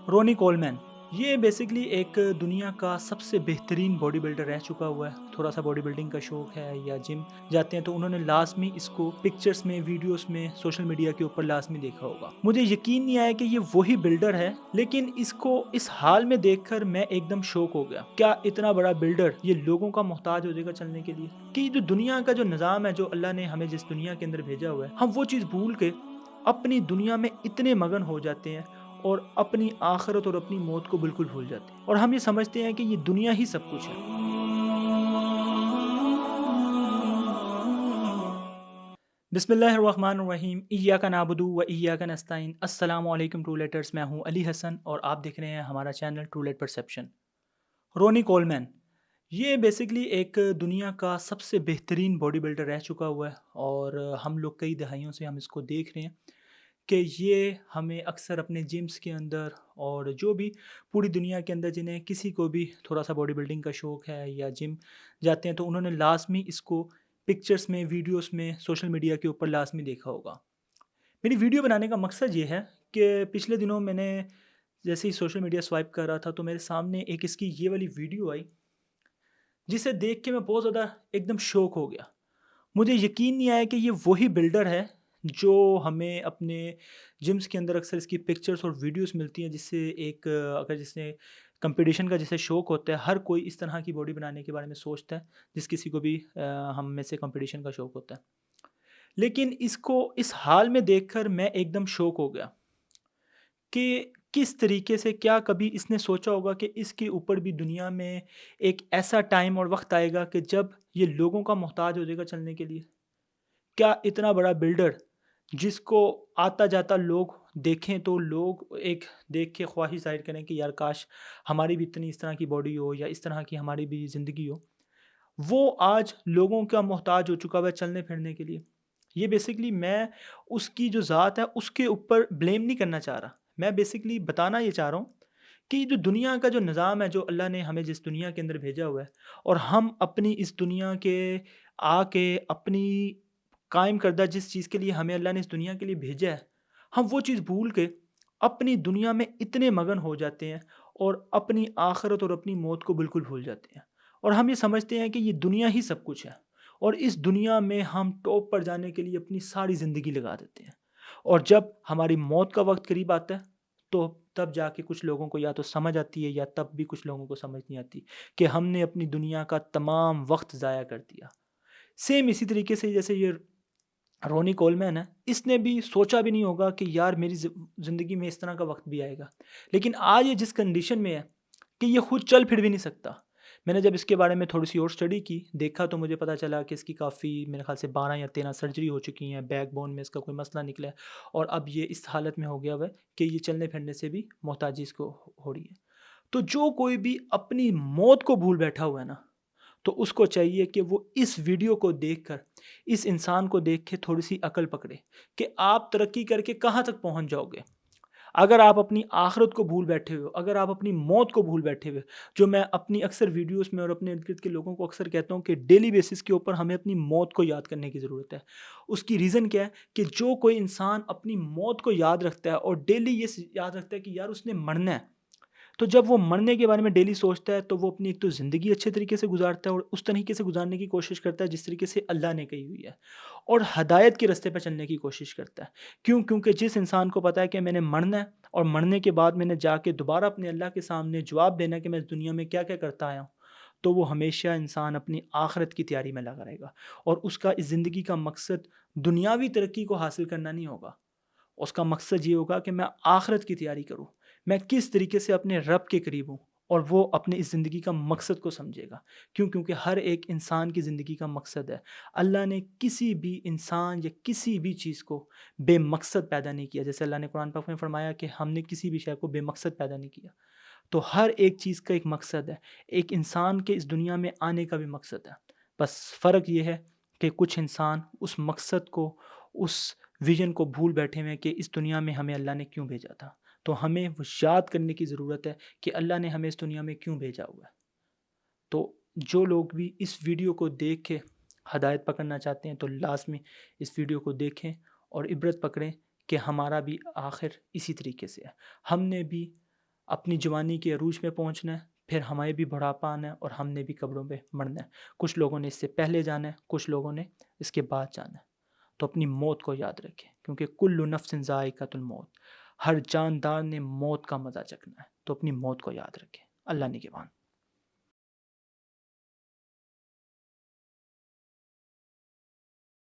رونی Coleman یہ basically ایک دنیا کا سب سے بہترین باڈی بلڈر رہ چکا ہوا ہے. تھوڑا سا باڈی بلڈنگ کا شوق ہے یا جم جاتے ہیں تو انہوں نے لازمی اس کو پکچرز میں، ویڈیوز میں، سوشل میڈیا کے اوپر لازمی دیکھا ہوگا. مجھے یقین نہیں آیا کہ یہ وہی بلڈر ہے، لیکن اس کو اس حال میں دیکھ کر میں ایک دم شوک ہو گیا. کیا اتنا بڑا بلڈر یہ لوگوں کا محتاج ہو جائے گا چلنے کے لیے؟ کہ جو دنیا کا جو نظام ہے، جو اللہ نے ہمیں جس دنیا کے اندر بھیجا ہوا ہے، ہم وہ چیز بھول کے اپنی دنیا میں اتنے مگن ہو جاتے ہیں اور اپنی آخرت اور اپنی موت کو بالکل بھول جاتے ہیں، اور ہم یہ سمجھتے ہیں کہ یہ دنیا ہی سب کچھ ہے. بسم اللہ الرحمن الرحیم. ایاک نعبد و ایاک نستعین. السلام علیکم ٹرو لیٹرز. میں ہوں علی حسن اور آپ دیکھ رہے ہیں ہمارا چینل ٹرو لیٹ پرسیپشن. رونی کولمین یہ بیسکلی ایک دنیا کا سب سے بہترین باڈی بلڈر رہ چکا ہوا ہے، اور ہم لوگ کئی دہائیوں سے ہم اس کو دیکھ رہے ہیں کہ یہ ہمیں اکثر اپنے جمس کے اندر اور جو بھی پوری دنیا کے اندر جنہیں کسی کو بھی تھوڑا سا باڈی بلڈنگ کا شوق ہے یا جم جاتے ہیں تو انہوں نے لازمی اس کو پکچرز میں، ویڈیوز میں، سوشل میڈیا کے اوپر لازمی دیکھا ہوگا. میری ویڈیو بنانے کا مقصد یہ ہے کہ پچھلے دنوں میں نے جیسے ہی سوشل میڈیا سوائپ کر رہا تھا تو میرے سامنے ایک اس کی یہ والی ویڈیو آئی، جسے دیکھ کے میں بہت زیادہ ایک دم شوک ہو گیا. مجھے یقین نہیں آیا کہ یہ وہی بلڈر ہے جو ہمیں اپنے جمس کے اندر اکثر اس کی پکچرز اور ویڈیوز ملتی ہیں، جس سے ایک اگر جس نے کمپٹیشن کا جسے شوق ہوتا ہے، ہر کوئی اس طرح کی باڈی بنانے کے بارے میں سوچتا ہے، جس کسی کو بھی ہم میں سے کمپٹیشن کا شوق ہوتا ہے. لیکن اس کو اس حال میں دیکھ کر میں ایک دم شوک ہو گیا کہ کس طریقے سے، کیا کبھی اس نے سوچا ہوگا کہ اس کے اوپر بھی دنیا میں ایک ایسا ٹائم اور وقت آئے گا کہ جب یہ لوگوں کا محتاج ہو جائے گا چلنے کے لیے؟ کیا اتنا بڑا بلڈر جس کو آتا جاتا لوگ دیکھیں تو لوگ ایک دیکھ کے خواہش ظاہر کریں کہ یار کاش ہماری بھی اتنی اس طرح کی باڈی ہو یا اس طرح کی ہماری بھی زندگی ہو، وہ آج لوگوں کا محتاج ہو چکا ہوا ہے چلنے پھرنے کے لیے. یہ بیسکلی میں اس کی جو ذات ہے اس کے اوپر بلیم نہیں کرنا چاہ رہا. میں بیسکلی بتانا یہ چاہ رہا ہوں کہ یہ جو دنیا کا جو نظام ہے، جو اللہ نے ہمیں جس دنیا کے اندر بھیجا ہوا ہے، اور ہم اپنی اس دنیا کے آ کے اپنی قائم کردہ جس چیز کے لیے ہمیں اللہ نے اس دنیا کے لیے بھیجا ہے، ہم وہ چیز بھول کے اپنی دنیا میں اتنے مگن ہو جاتے ہیں اور اپنی آخرت اور اپنی موت کو بالکل بھول جاتے ہیں، اور ہم یہ سمجھتے ہیں کہ یہ دنیا ہی سب کچھ ہے، اور اس دنیا میں ہم ٹاپ پر جانے کے لیے اپنی ساری زندگی لگا دیتے ہیں. اور جب ہماری موت کا وقت قریب آتا ہے تو تب جا کے کچھ لوگوں کو یا تو سمجھ آتی ہے یا تب بھی کچھ لوگوں کو سمجھ نہیں آتی کہ ہم نے اپنی دنیا کا تمام وقت ضائع کر دیا. سیم اسی طریقے سے جیسے یہ رونی کولمین ہے، اس نے بھی سوچا بھی نہیں ہوگا کہ یار میری زندگی میں اس طرح کا وقت بھی آئے گا. لیکن آج یہ جس کنڈیشن میں ہے کہ یہ خود چل پھر بھی نہیں سکتا. میں نے جب اس کے بارے میں تھوڑی سی اور اسٹڈی کی، دیکھا تو مجھے پتا چلا کہ اس کی کافی میرے خیال سے 12 یا 13 سرجری ہو چکی ہیں، بیک بون میں اس کا کوئی مسئلہ نکلا ہے، اور اب یہ اس حالت میں ہو گیا ہوا ہے کہ یہ چلنے پھرنے سے بھی محتاجی اس کو ہو رہی ہے. تو جو کوئی بھی اپنی موت کو بھول بیٹھا ہوا ہے نا، تو اس کو چاہیے کہ وہ اس ویڈیو کو دیکھ کر، اس انسان کو دیکھ کے تھوڑی سی عقل پکڑے کہ آپ ترقی کر کے کہاں تک پہنچ جاؤ گے اگر آپ اپنی آخرت کو بھول بیٹھے ہو، اگر آپ اپنی موت کو بھول بیٹھے ہوئے. جو میں اپنی اکثر ویڈیوز میں اور اپنے ارد گرد کے لوگوں کو اکثر کہتا ہوں کہ ڈیلی بیسس کے اوپر ہمیں اپنی موت کو یاد کرنے کی ضرورت ہے. اس کی ریزن کیا ہے کہ جو کوئی انسان اپنی موت کو یاد رکھتا ہے اور ڈیلی یہ یاد رکھتا ہے کہ یار اس نے مرنا ہے، تو جب وہ مرنے کے بارے میں ڈیلی سوچتا ہے تو وہ اپنی ایک تو زندگی اچھے طریقے سے گزارتا ہے اور اس طریقے سے گزارنے کی کوشش کرتا ہے جس طریقے سے اللہ نے کہی ہوئی ہے، اور ہدایت کے راستے پہ چلنے کی کوشش کرتا ہے. کیونکہ جس انسان کو پتا ہے کہ میں نے مرنا ہے اور مرنے کے بعد میں نے جا کے دوبارہ اپنے اللہ کے سامنے جواب دینا ہے کہ میں اس دنیا میں کیا کیا کرتا آیا ہوں، تو وہ ہمیشہ انسان اپنی آخرت کی تیاری میں لگا رہے گا. اور اس کا اس زندگی کا مقصد دنیاوی ترقی کو حاصل کرنا نہیں ہوگا. اس کا مقصد یہ ہوگا کہ میں آخرت کی تیاری کروں، میں کس طریقے سے اپنے رب کے قریب ہوں، اور وہ اپنے اس زندگی کا مقصد کو سمجھے گا. کیونکہ ہر ایک انسان کی زندگی کا مقصد ہے. اللہ نے کسی بھی انسان یا کسی بھی چیز کو بے مقصد پیدا نہیں کیا. جیسے اللہ نے قرآن پاک میں فرمایا کہ ہم نے کسی بھی شے کو بے مقصد پیدا نہیں کیا. تو ہر ایک چیز کا ایک مقصد ہے. ایک انسان کے اس دنیا میں آنے کا بھی مقصد ہے. بس فرق یہ ہے کہ کچھ انسان اس مقصد کو، اس ویژن کو بھول بیٹھے ہوئے کہ اس دنیا میں ہمیں اللہ نے کیوں بھیجا تھا. تو ہمیں وہ یاد کرنے کی ضرورت ہے کہ اللہ نے ہمیں اس دنیا میں کیوں بھیجا ہوا ہے. تو جو لوگ بھی اس ویڈیو کو دیکھ کے ہدایت پکڑنا چاہتے ہیں تو لازمی اس ویڈیو کو دیکھیں اور عبرت پکڑیں کہ ہمارا بھی آخر اسی طریقے سے ہے. ہم نے بھی اپنی جوانی کے عروج پہ پہنچنا ہے، پھر ہمیں بھی بڑھاپا آنا ہے اور ہم نے بھی قبروں پہ مرنا ہے۔ کچھ لوگوں نے اس سے پہلے جانا ہے، کچھ لوگوں نے اس کے بعد جانا ہے۔ تو اپنی موت کو یاد رکھیں، کیونکہ کل نفس ذائقۃ الموت، ہر جاندار نے موت کا مزہ چکھنا ہے۔ تو اپنی موت کو یاد رکھیں۔ اللہ نگہبان۔